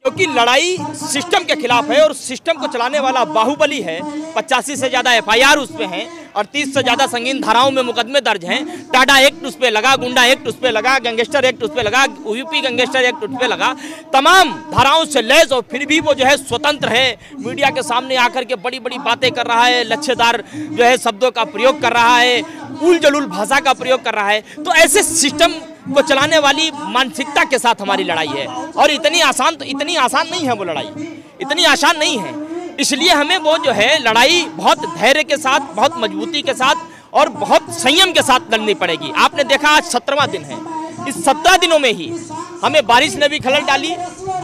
क्योंकि लड़ाई सिस्टम के खिलाफ है और सिस्टम को चलाने वाला बाहुबली है। 85 से ज़्यादा FIR उस पे हैं और 30 से ज़्यादा संगीन धाराओं में मुकदमे दर्ज हैं। टाडा एक्ट उस पे लगा, गुंडा एक्ट उस पे लगा, गैंगस्टर एक्ट उस पे लगा, UP गैंगस्टर एक्ट उस पे लगा, तमाम धाराओं से लैस, और फिर भी वो जो है स्वतंत्र है। मीडिया के सामने आकर के बड़ी बड़ी बातें कर रहा है, लच्छेदार जो है शब्दों का प्रयोग कर रहा है, उल जलूल भाषा का प्रयोग कर रहा है। तो ऐसे सिस्टम को चलाने वाली मानसिकता के साथ हमारी लड़ाई है और इतनी आसान नहीं है वो लड़ाई, इतनी आसान नहीं है। इसलिए हमें वो जो है लड़ाई बहुत धैर्य के साथ, बहुत मजबूती के साथ और बहुत संयम के साथ लड़नी पड़ेगी। आपने देखा आज 17वां दिन है, इस 17 दिनों में ही हमें बारिश ने भी खलल डाली,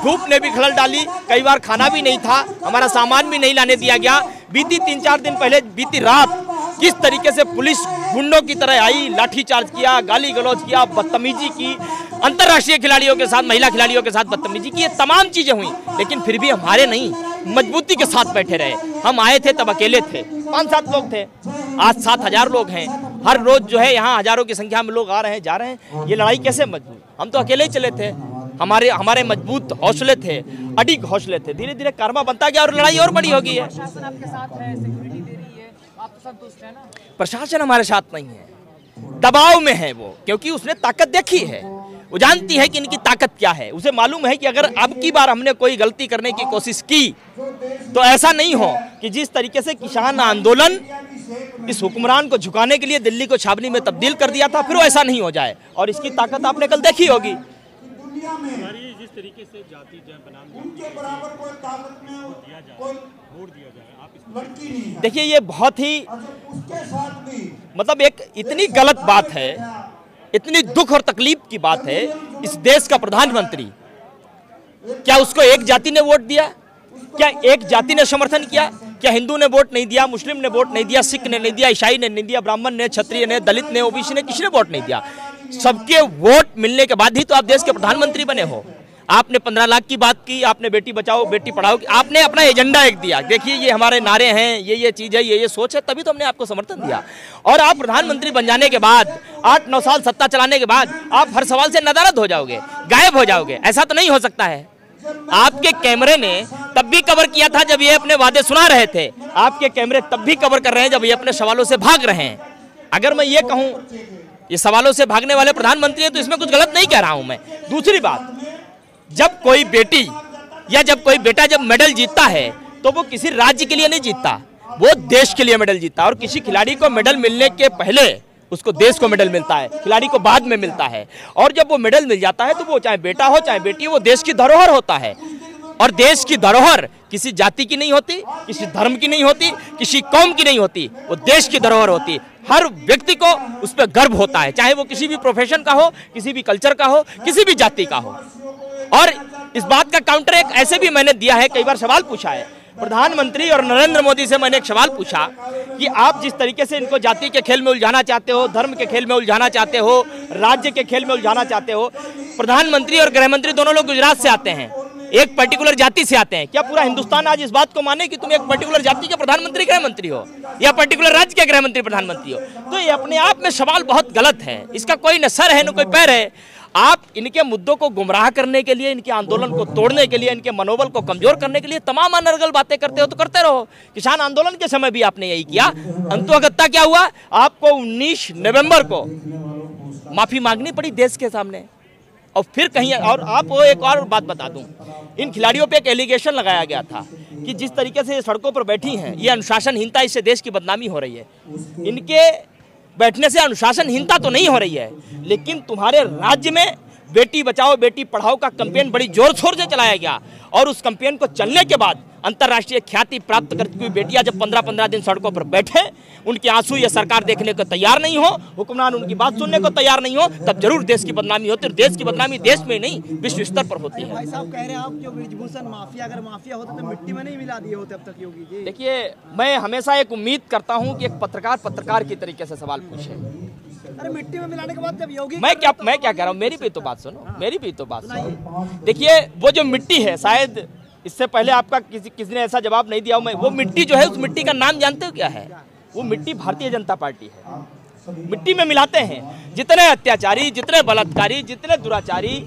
धूप ने भी खलल डाली, कई बार खाना भी नहीं था, हमारा सामान भी नहीं लाने दिया गया। बीती 3-4 दिन पहले बीती रात किस तरीके से पुलिस गुंडों की तरह आई, लाठीचार्ज किया, गाली गलौज किया, बदतमीजी की, अंतर्राष्ट्रीय खिलाड़ियों के साथ, महिला खिलाड़ियों के साथ बदतमीजी की, ये तमाम चीजें हुई। लेकिन फिर भी हमारे नहीं, मजबूती के साथ बैठे रहे। हम आए थे तब अकेले थे, 5-7 लोग थे, आज 7,000 लोग हैं। हर रोज जो है यहाँ हजारों की संख्या में लोग आ रहे हैं, जा रहे हैं। ये लड़ाई कैसे मजबूत? हम तो अकेले ही चले थे, हमारे मजबूत हौसले थे, अडिग हौसले थे। धीरे धीरे कारमा बनता गया और लड़ाई और बड़ी हो गई है। प्रशासन आपके साथ है, सिक्योरिटी दे रही है, आप तो संतुष्ट हैं ना? प्रशासन हमारे साथ नहीं है, दबाव में है वो, क्योंकि उसने ताकत देखी है, वो जानती है कि इनकी ताकत क्या है। उसे मालूम है कि अगर अब की बार हमने कोई गलती करने की कोशिश की तो ऐसा नहीं हो कि जिस तरीके से किसान आंदोलन इस हुक्मरान को झुकाने के लिए दिल्ली को छावनी में तब्दील कर दिया था, फिर वो ऐसा नहीं हो जाए। और इसकी ताकत आपने कल देखी होगी। जिस तरीके से जाति बनाम देखिए, ये बहुत ही मतलब एक इतनी गलत बात है, इतनी दुख और तकलीफ की बात है। इस देश का प्रधानमंत्री, क्या उसको एक जाति ने वोट दिया? क्या एक जाति ने समर्थन किया? क्या हिंदू ने वोट नहीं दिया, मुस्लिम ने वोट नहीं दिया, सिख ने नहीं दिया, ईसाई ने नहीं दिया, ब्राह्मण ने, क्षत्रिय ने, दलित ने, OBC ने, किसी ने वोट नहीं दिया? सबके वोट मिलने के बाद ही तो आप देश के प्रधानमंत्री बने हो। आपने 15 लाख की बात की, आपने बेटी बचाओ बेटी पढ़ाओ की, आपने अपना एजेंडा एक दिया, देखिए ये हमारे नारे हैं, ये चीज है, ये सोच है, तभी तो हमने आपको समर्थन दिया। और आप प्रधानमंत्री बन जाने के बाद, 8-9 साल सत्ता चलाने के बाद आप हर सवाल से नदारद हो जाओगे, गायब हो जाओगे। ऐसा तो नहीं हो सकता है। आपके कैमरे ने तब भी कवर किया था जब ये अपने वादे सुना रहे थे, आपके कैमरे तब भी कवर कर रहे हैं जब ये अपने सवालों से भाग रहे हैं। अगर मैं ये कहूं ये सवालों से भागने वाले प्रधानमंत्री है तो इसमें कुछ गलत नहीं कह रहा हूं मैं। दूसरी बात, जब कोई बेटी या जब कोई बेटा जब मेडल जीतता है तो वो किसी राज्य के लिए नहीं जीतता, वो देश के लिए मेडल जीतता है। और किसी खिलाड़ी को मेडल मिलने के पहले उसको देश को मेडल मिलता है, खिलाड़ी को बाद में मिलता है। और जब वो मेडल मिल जाता है तो वो चाहे बेटा हो चाहे बेटी हो, वो देश की धरोहर होता है। और देश की धरोहर किसी जाति की नहीं होती, किसी धर्म की नहीं होती, किसी कौम की नहीं होती, वो देश की धरोहर होती। हर व्यक्ति को उस पर गर्व होता है, चाहे वो किसी भी प्रोफेशन का हो, किसी भी कल्चर का हो, किसी भी जाति का हो। और इस बात का काउंटर एक ऐसे भी मैंने दिया है, कई बार सवाल पूछा है प्रधानमंत्री और नरेंद्र मोदी से। मैंने एक सवाल पूछा कि आप जिस तरीके से इनको जाति के खेल में उलझाना चाहते हो, धर्म के खेल में उलझाना चाहते हो, राज्य के खेल में उलझाना चाहते हो, प्रधानमंत्री और गृहमंत्री दोनों लोग गुजरात से आते हैं, एक पर्टिकुलर जाति से आते हैं। क्या पूरा हिंदुस्तान आज इस बात को माने कि तुम एक पर्टिकुलर जाति के प्रधानमंत्री गृहमंत्री हो या पर्टिकुलर राज्य के गृहमंत्री प्रधानमंत्री हो? तो ये अपने आप में सवाल बहुत गलत है, इसका कोई न सर है न कोई पैर है। आप इनके मुद्दों को गुमराह करने के लिए, इनके आंदोलन को तोड़ने के लिए, इनके मनोबल को कमजोर करने के लिए तमाम अनर्गल बातें करते हो तो करते रहो। किसान आंदोलन के समय भी आपने यही किया। अंततः क्या हुआ? आपको 19 नवंबर को माफी मांगनी पड़ी देश के सामने। और फिर कहीं और आपको एक और बात बता दूं, इन खिलाड़ियों पे एक एलिगेशन लगाया गया था कि जिस तरीके से ये सड़कों पर बैठी हैं, ये अनुशासनहीनता, इससे देश की बदनामी हो रही है। इनके बैठने से अनुशासनहीनता तो नहीं हो रही है, लेकिन तुम्हारे राज्य में बेटी बचाओ बेटी पढ़ाओ का कैंपेन बड़ी जोर शोर से चलाया गया। और उस कैंपेन को चलने के बाद अंतर्राष्ट्रीय ख्याति प्राप्त करती हुई बेटियां जब 15-15 दिन सड़कों पर बैठे, उनके आंसू ये सरकार देखने को तैयार नहीं हो, हुक्मरान उनकी बात सुनने को तैयार नहीं हो, तब जरूर देश की बदनामी होती है। और देश की बदनामी देश में नहीं विश्व स्तर पर होती है। भाई साहब कह रहे हैं आप कि ब्रिजभूषण माफिया, अगर माफिया होता तो मिट्टी में नहीं मिला दिए होते अब तक योगी जी। देखिए, मैं हमेशा एक उम्मीद करता हूँ कि एक पत्रकार की तरीके से सवाल पूछे। अरे मिट्टी में मिलाने के बाद जब योगी, मैं क्या कह रहा हूँ, मेरी भी तो बात सुनो, मेरी भी तो बात सुनो। देखिए, वो जो मिट्टी है, शायद इससे पहले आपका किसी ने ऐसा जवाब नहीं दिया। वो मिट्टी जो है, उस मिट्टी का नाम जानते हो क्या है? वो मिट्टी भारतीय जनता पार्टी है। मिट्टी में मिलाते हैं जितने अत्याचारी, जितने बलात्कारी, जितने दुराचारी,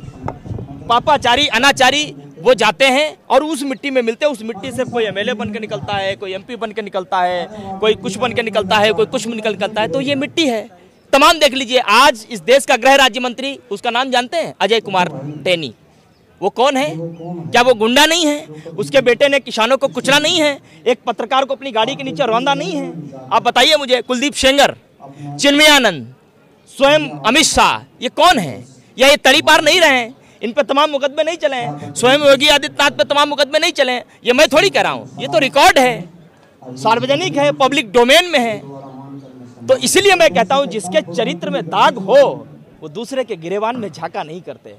पापाचारी, अनाचारी, वो जाते हैं और उस मिट्टी में मिलते हैं। उस मिट्टी से कोई एमएलए बन के निकलता है, कोई एमपी बन के निकलता है, कोई कुछ बन के निकलता है, कोई कुछ निकलता है। तो ये मिट्टी है तमाम। देख लीजिए आज इस देश का गृह राज्य मंत्री, उसका नाम जानते हैं? अजय कुमार टैनी। वो कौन है? क्या वो गुंडा नहीं है? उसके बेटे ने किसानों को कुचला नहीं है? एक पत्रकार को अपनी गाड़ी के नीचे रौंदा नहीं है? आप बताइए मुझे। कुलदीप सेंगर, चिन्मयानंद, स्वयं अमित शाह, ये कौन है? या ये तड़ी पार नहीं रहे हैं? इन पे तमाम मुकदमे नहीं चले हैं? स्वयं योगी आदित्यनाथ पे तमाम मुकदमे नहीं चले हैं? ये मैं थोड़ी कह रहा हूँ, ये तो रिकॉर्ड है, सार्वजनिक है, पब्लिक डोमेन में है। तो इसलिए मैं कहता हूँ जिसके चरित्र में दाग हो वो दूसरे के गिरेबान में झांका नहीं करते।